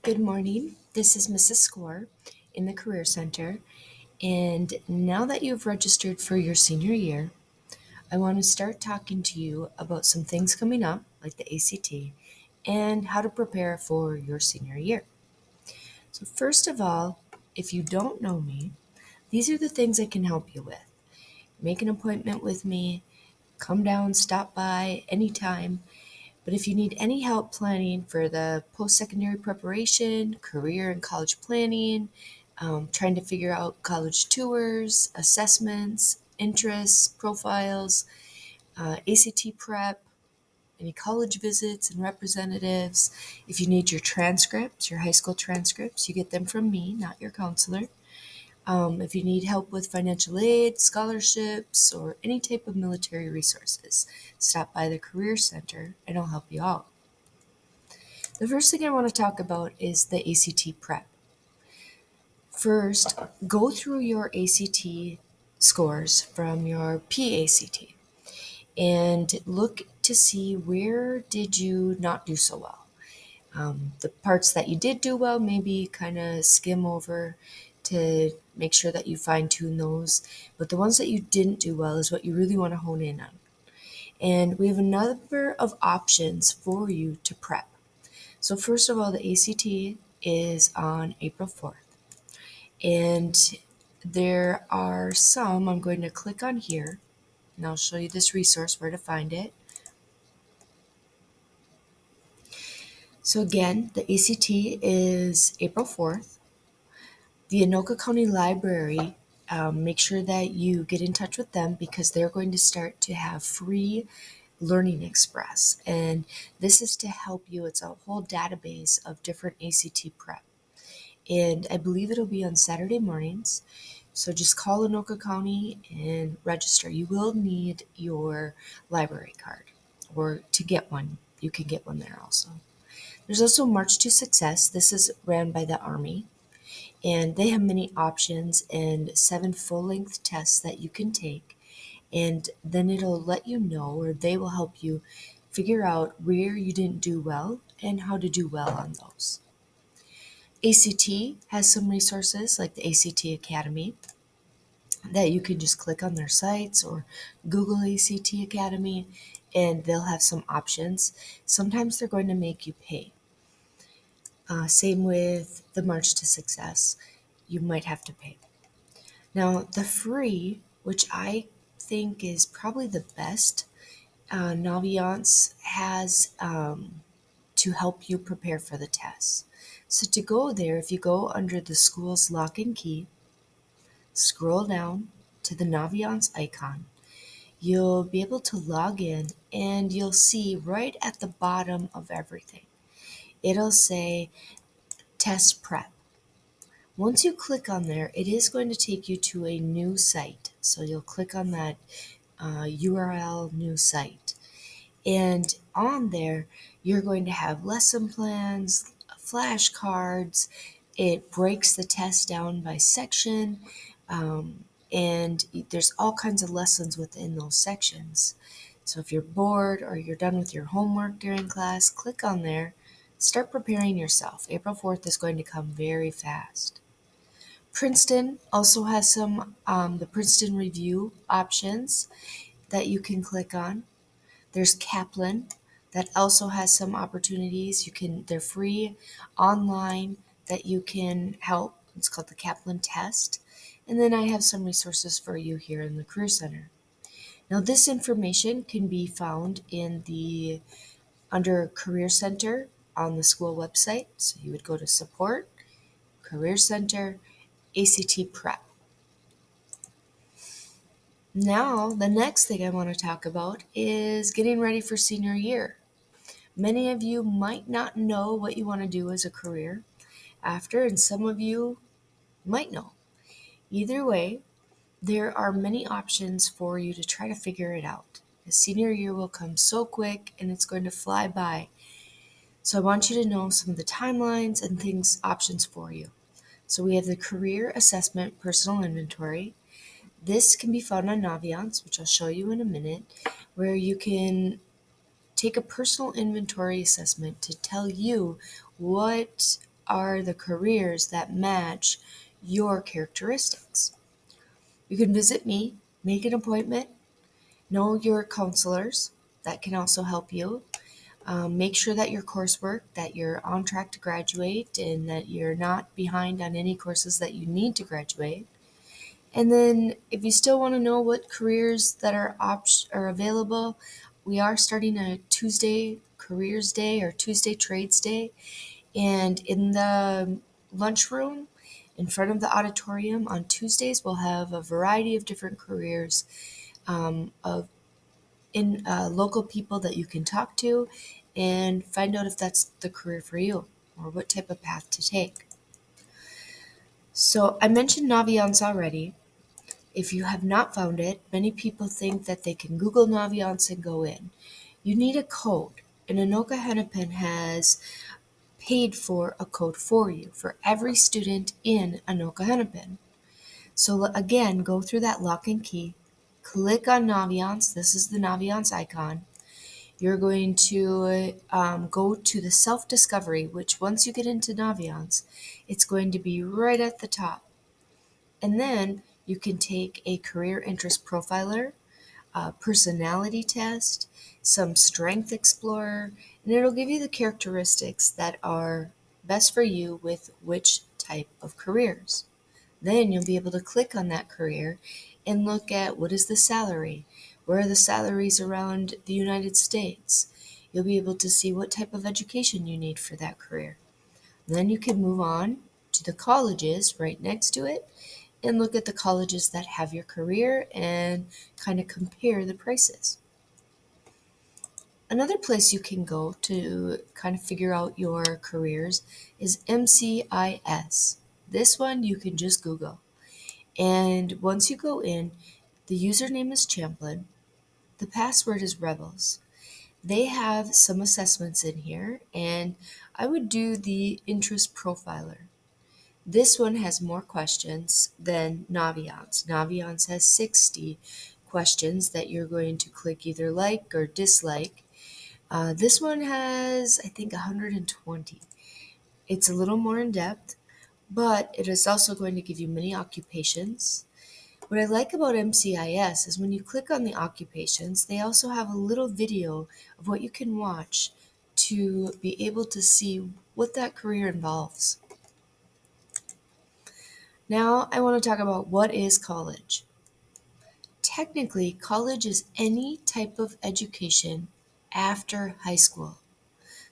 Good morning. This is Mrs. Score in the Career Center. And now that you've registered for your senior year, I want to start talking to you about some things coming up, like the ACT, and how to prepare for your senior year. So, first of all, if you don't know me, these are the things I can help you with. Make an appointment with me, come down, stop by anytime. But if you need any help planning for the post secondary preparation, career and college planning, trying to figure out college tours, assessments, interests, profiles, ACT prep, any college visits and representatives, if you need your transcripts, your high school transcripts, you get them from me, not your counselor. If you need help with financial aid, scholarships, or any type of military resources, stop by the Career Center and I'll help you out. The first thing I want to talk about is the ACT prep. First, go through your ACT scores from your PACT and look to see where did you not do so well. The parts that you did do well, maybe kind of skim over to make sure that you fine tune those. But the ones that you didn't do well is what you really want to hone in on. And we have a number of options for you to prep. So first of all, the ACT is on April 4th. And there are some, I'm going to click on here, and I'll show you this resource where to find it. So again, the ACT is April 4th. The Anoka County Library, make sure that you get in touch with them because they're going to start to have free Learning Express. And this is to help you. It's a whole database of different ACT prep. And I believe it'll be on Saturday mornings. So just call Anoka County and register. You will need your library card, or to get one, you can get one there also. There's also March to Success. This is ran by the Army, and they have many options and 7 full-length tests that you can take. And then it'll let you know, or they will help you figure out where you didn't do well and how to do well on those. ACT has some resources like the ACT Academy that you can just click on their sites or Google ACT Academy and they'll have some options. Sometimes they're going to make you pay. Same with the March to Success. You might have to pay. Now, the free, which I think is probably the best, Naviance has to help you prepare for the tests. So to go there, if you go under the school's lock and key, scroll down to the Naviance icon, you'll be able to log in and you'll see right at the bottom of everything, it'll say test prep. Once you click on there, it is going to take you to a new site. So you'll click on that URL new site. And on there, you're going to have lesson plans, flashcards. It breaks the test down by section, and there's all kinds of lessons within those sections. So if you're bored or you're done with your homework during class, click on there. Start preparing yourself. April 4th is going to come very fast. Princeton also has some the Princeton Review options that you can click on. There's Kaplan that also has some opportunities. They're free online that you can help. It's called the Kaplan test. And then I have some resources for you here in the Career Center. Now this information can be found in the under Career Center on the school website. So you would go to Support, Career Center, ACT Prep. Now, the next thing I want to talk about is getting ready for senior year. Many of you might not know what you want to do as a career after, and some of you might know. Either way, there are many options for you to try to figure it out. The senior year will come so quick and it's going to fly by. So I want you to know some of the timelines and things, options for you. So we have the Career Assessment Personal Inventory. This can be found on Naviance, which I'll show you in a minute, where you can take a personal inventory assessment to tell you what are the careers that match your characteristics. You can visit me, make an appointment, know your counselors that can also help you. Make sure that your coursework, that you're on track to graduate and that you're not behind on any courses that you need to graduate. And then if you still want to know what careers that are available, we are starting a Tuesday Careers Day or Tuesday Trades Day. And in the lunchroom in front of the auditorium on Tuesdays, we'll have a variety of different careers of in local people that you can talk to and find out if that's the career for you or what type of path to take. So I mentioned Naviance already. If you have not found it, many people think that they can Google Naviance and go in. You need a code, and Anoka Hennepin has paid for a code for you for every student in Anoka Hennepin. So again, go through that lock and key, click on Naviance. This is the Naviance icon. You're going to go to the self-discovery, which once you get into Naviance, it's going to be right at the top. And then you can take a career interest profiler, a personality test, some strength explorer, and it'll give you the characteristics that are best for you with which type of careers. Then you'll be able to click on that career and look at what is the salary, where are the salaries around the United States. You'll be able to see what type of education you need for that career. Then you can move on to the colleges right next to it and look at the colleges that have your career and kind of compare the prices. Another place you can go to kind of figure out your careers is MCIS. This one you can just Google. And once you go in, the username is Champlin. The password is Rebels. They have some assessments in here, and I would do the interest profiler. This one has more questions than Naviance. Naviance has 60 questions that you're going to click either like or dislike. This one has, I think, 120. It's a little more in depth, but it is also going to give you many occupations. What I like about MCIS is when you click on the occupations, they also have a little video of what you can watch to be able to see what that career involves. Now I want to talk about what is college. Technically, college is any type of education after high school.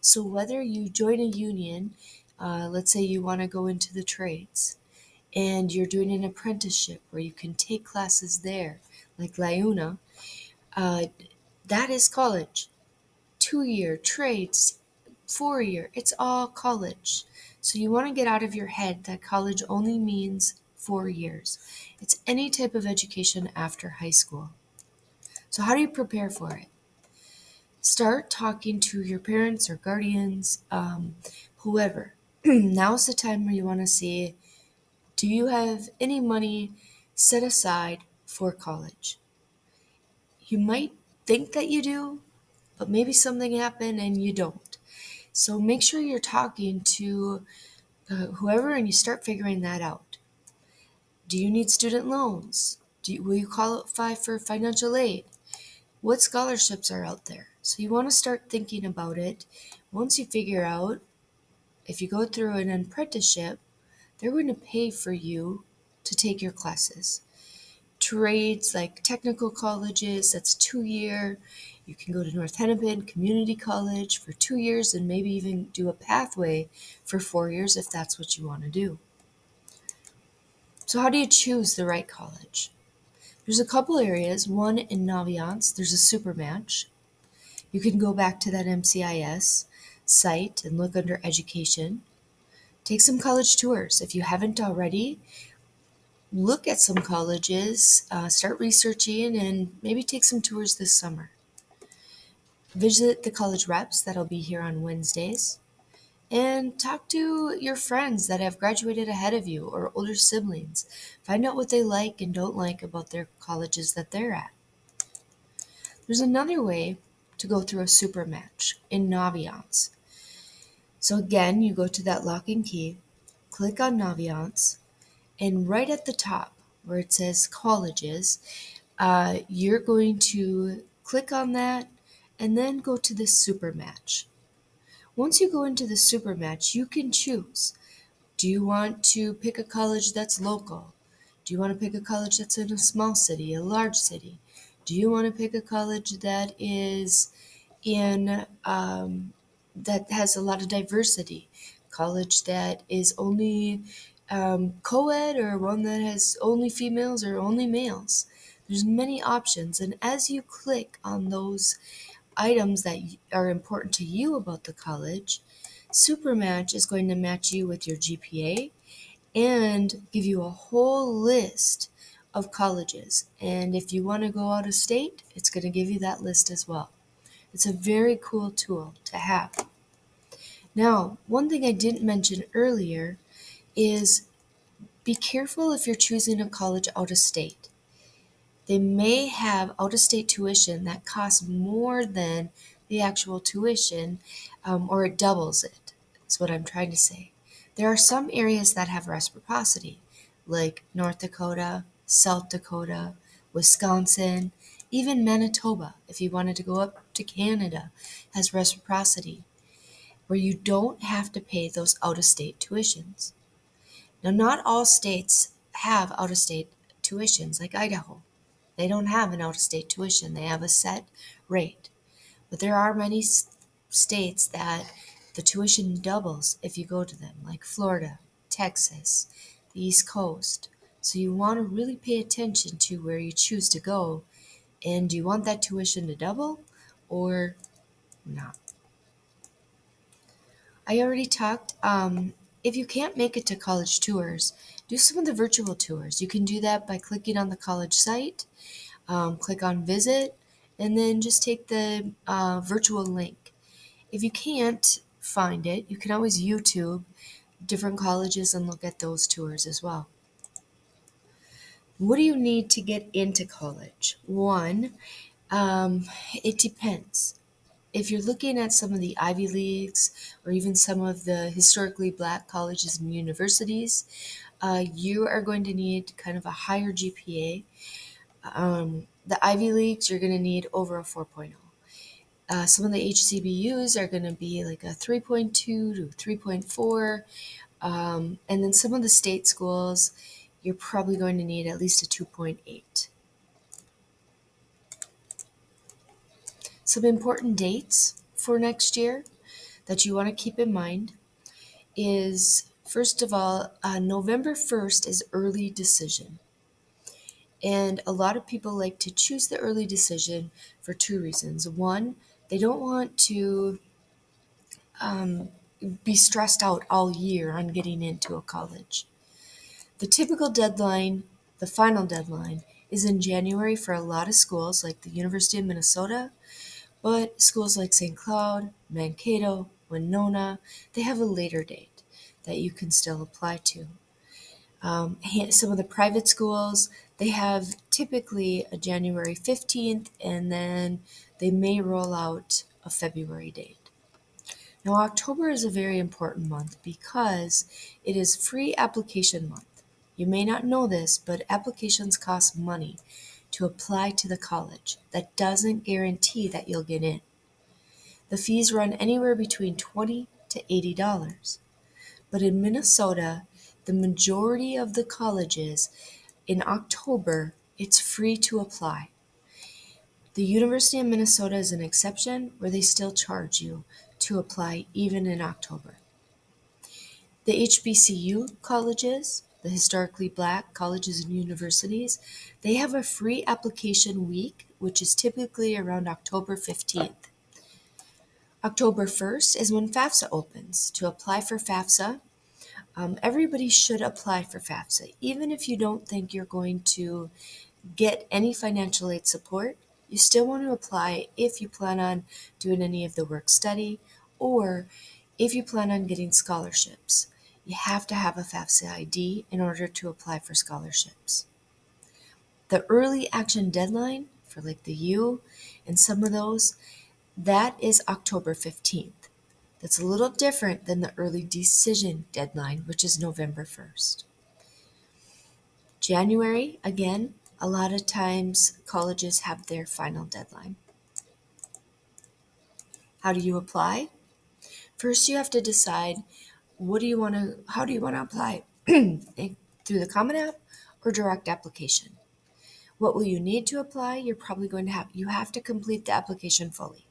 So whether you join a union, let's say you want to go into the trades, and you're doing an apprenticeship where you can take classes there, like LIUNA, uh, that is college. 2-year trades, 4-year, it's all college. So you want to get out of your head that college only means 4 years. It's any type of education after high school. So how do you prepare for it? Start talking to your parents or guardians, whoever. Now's the time where you want to see, do you have any money set aside for college? You might think that you do, but maybe something happened and you don't. So make sure you're talking to whoever and you start figuring that out. Do you need student loans? Will you qualify for financial aid? What scholarships are out there? So you want to start thinking about it. Once you figure out, if you go through an apprenticeship, they're going to pay for you to take your classes. Trades like technical colleges, that's 2-year. You can go to North Hennepin Community College for 2 years and maybe even do a pathway for 4 years if that's what you want to do. So how do you choose the right college? There's a couple areas. One in Naviance, there's a super match. You can go back to that MCIS site and look under education. Take some college tours. If you haven't already, look at some colleges, start researching, and maybe take some tours this summer. Visit the college reps that'll be here on Wednesdays, and talk to your friends that have graduated ahead of you or older siblings. Find out what they like and don't like about their colleges that they're at. There's another way to go through a super match in Naviance. So again, you go to that lock and key, click on Naviance, and right at the top where it says colleges, you're going to click on that and then go to the super match. Once you go into the super match, you can choose. Do you want to pick a college that's local? Do you want to pick a college that's in a small city, a large city? Do you want to pick a college that is in that has a lot of diversity? College that is only co-ed, or one that has only females or only males? There's many options, and as you click on those items that are important to you about the college, Supermatch is going to match you with your GPA and give you a whole list of colleges. And if you want to go out of state, it's going to give you that list as well. It's a very cool tool to have. Now, one thing I didn't mention earlier is be careful if you're choosing a college out of state. They may have out of state tuition that costs more than the actual tuition, or it doubles it. That's what I'm trying to say. There are some areas that have reciprocity, like North Dakota, South Dakota, Wisconsin, even Manitoba, if you wanted to go up to Canada, has reciprocity, where you don't have to pay those out of state tuitions. Now, not all states have out of state tuitions, like Idaho. They don't have an out-of-state tuition. They have a set rate. But there are many states that the tuition doubles if you go to them, like Florida, Texas, the East Coast. So you want to really pay attention to where you choose to go, and do you want that tuition to double or not? I already talked. If you can't make it to college tours, do some of the virtual tours. You can do that by clicking on the college site, click on visit, and then just take the virtual link. If you can't find it, you can always YouTube different colleges and look at those tours as well. What do you need to get into college? One, it depends. If you're looking at some of the Ivy Leagues or even some of the historically black colleges and universities, you are going to need kind of a higher GPA. The Ivy Leagues, you're going to need over a 4.0. Some of the HCBUs are going to be like a 3.2 to 3.4. And then some of the state schools, you're probably going to need at least a 2.8. Some important dates for next year that you want to keep in mind is, first of all, November 1st is early decision. And a lot of people like to choose the early decision for two reasons. One, they don't want to be stressed out all year on getting into a college. The typical deadline, the final deadline, is in January for a lot of schools like the University of Minnesota, but schools like St. Cloud, Mankato, Winona, they have a later date that you can still apply to. Some of the private schools, they have typically a January 15th, and then they may roll out a February date. Now, October is a very important month because it is free application month. You may not know this, but applications cost money to apply to the college. That doesn't guarantee that you'll get in. The fees run anywhere between $20 to $80. But in Minnesota, the majority of the colleges in October, it's free to apply. The University of Minnesota is an exception where they still charge you to apply even in October. The HBCU colleges, the historically black colleges and universities, they have a free application week, which is typically around October 15th. October 1st is when FAFSA opens. To apply for FAFSA, everybody should apply for FAFSA. Even if you don't think you're going to get any financial aid support, you still want to apply if you plan on doing any of the work study or if you plan on getting scholarships. You have to have a FAFSA ID in order to apply for scholarships. The early action deadline for like the U and some of those, that is October 15th. That's a little different than the early decision deadline, which is November 1st. January, again, a lot of times colleges have their final deadline. How do you apply? First, you have to decide how do you want to apply? Through the Common App or direct application? What will you need to apply? You're probably going to have to complete the application fully.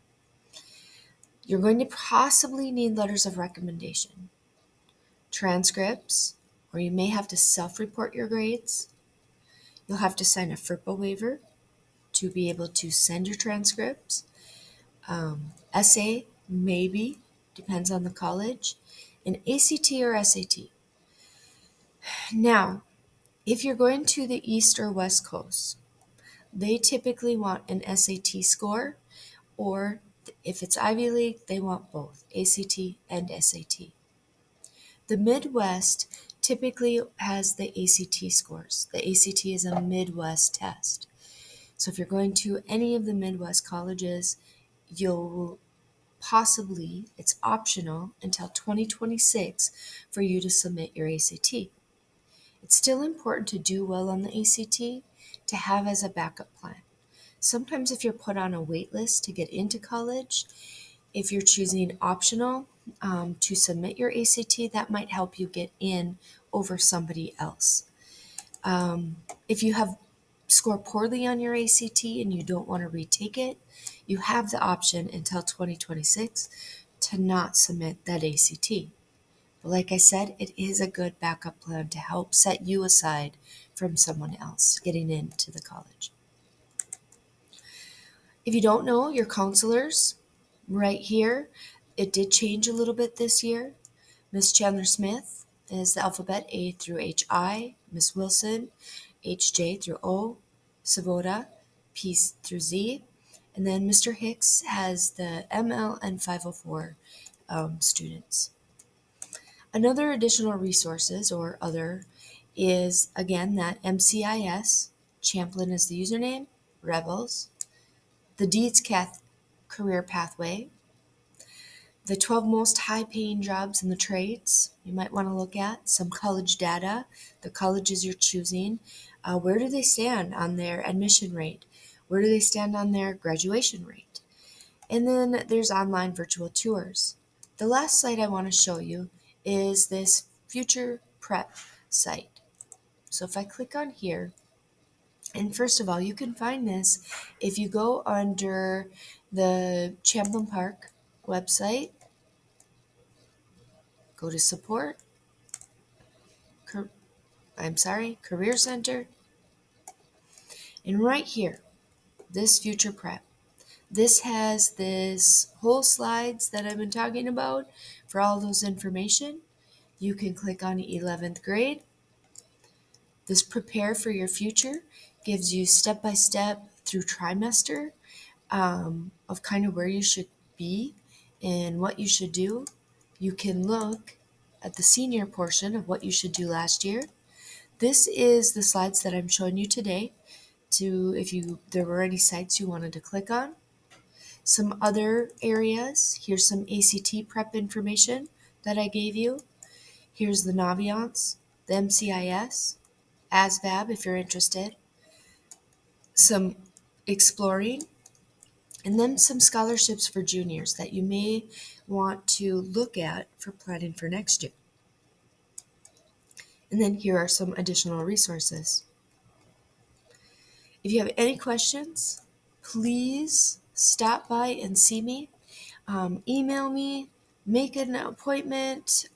You're going to possibly need letters of recommendation, transcripts, or you may have to self-report your grades. You'll have to sign a FERPA waiver to be able to send your transcripts. Essay, maybe, depends on the college. An ACT or SAT. Now, if you're going to the East or West Coast, they typically want an SAT score, or if it's Ivy League, they want both ACT and SAT. The Midwest typically has the ACT scores. The ACT is a Midwest test. So if you're going to any of the Midwest colleges, you'll possibly, it's optional until 2026 for you to submit your ACT. It's still important to do well on the ACT to have as a backup plan. Sometimes if you're put on a wait list to get into college, if you're choosing optional to submit your ACT, that might help you get in over somebody else. If you have scored poorly on your ACT and you don't want to retake it, you have the option until 2026 to not submit that ACT. But like I said, it is a good backup plan to help set you aside from someone else getting into the college. If you don't know, your counselors, right here, it did change a little bit this year. Miss Chandler Smith is the alphabet A through HI, Miss Wilson, HJ through O, Savoda, P through Z, and then Mr. Hicks has the ML and 504 students. Another additional resources or other is, again, that MCIS, Champlin is the username, Rebels, the Deeds Career Pathway, the 12 most high-paying jobs in the trades you might want to look at, some college data, the colleges you're choosing, where do they stand on their admission rate, where do they stand on their graduation rate, and then there's online virtual tours. The last site I want to show you is this Future Prep site. So if I click on here, and first of all, you can find this if you go under the Champlin Park website, go to support, Career Center, and right here, this Future Prep. This has this whole slides that I've been talking about for all those information. You can click on 11th grade. This Prepare for Your Future gives you step-by-step through trimester of kind of where you should be and what you should do. You can look at the senior portion of what you should do last year. This is the slides that I'm showing you today if there were any sites you wanted to click on. Some other areas, here's some ACT prep information that I gave you. Here's the Naviance, the MCIS, ASVAB if you're interested, some exploring, and then some scholarships for juniors that you may want to look at for planning for next year. And then here are some additional resources. If you have any questions, please stop by and see me. Email me, make an appointment,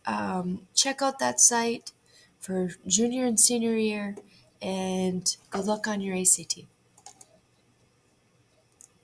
check out that site for junior and senior year, and good luck on your ACT.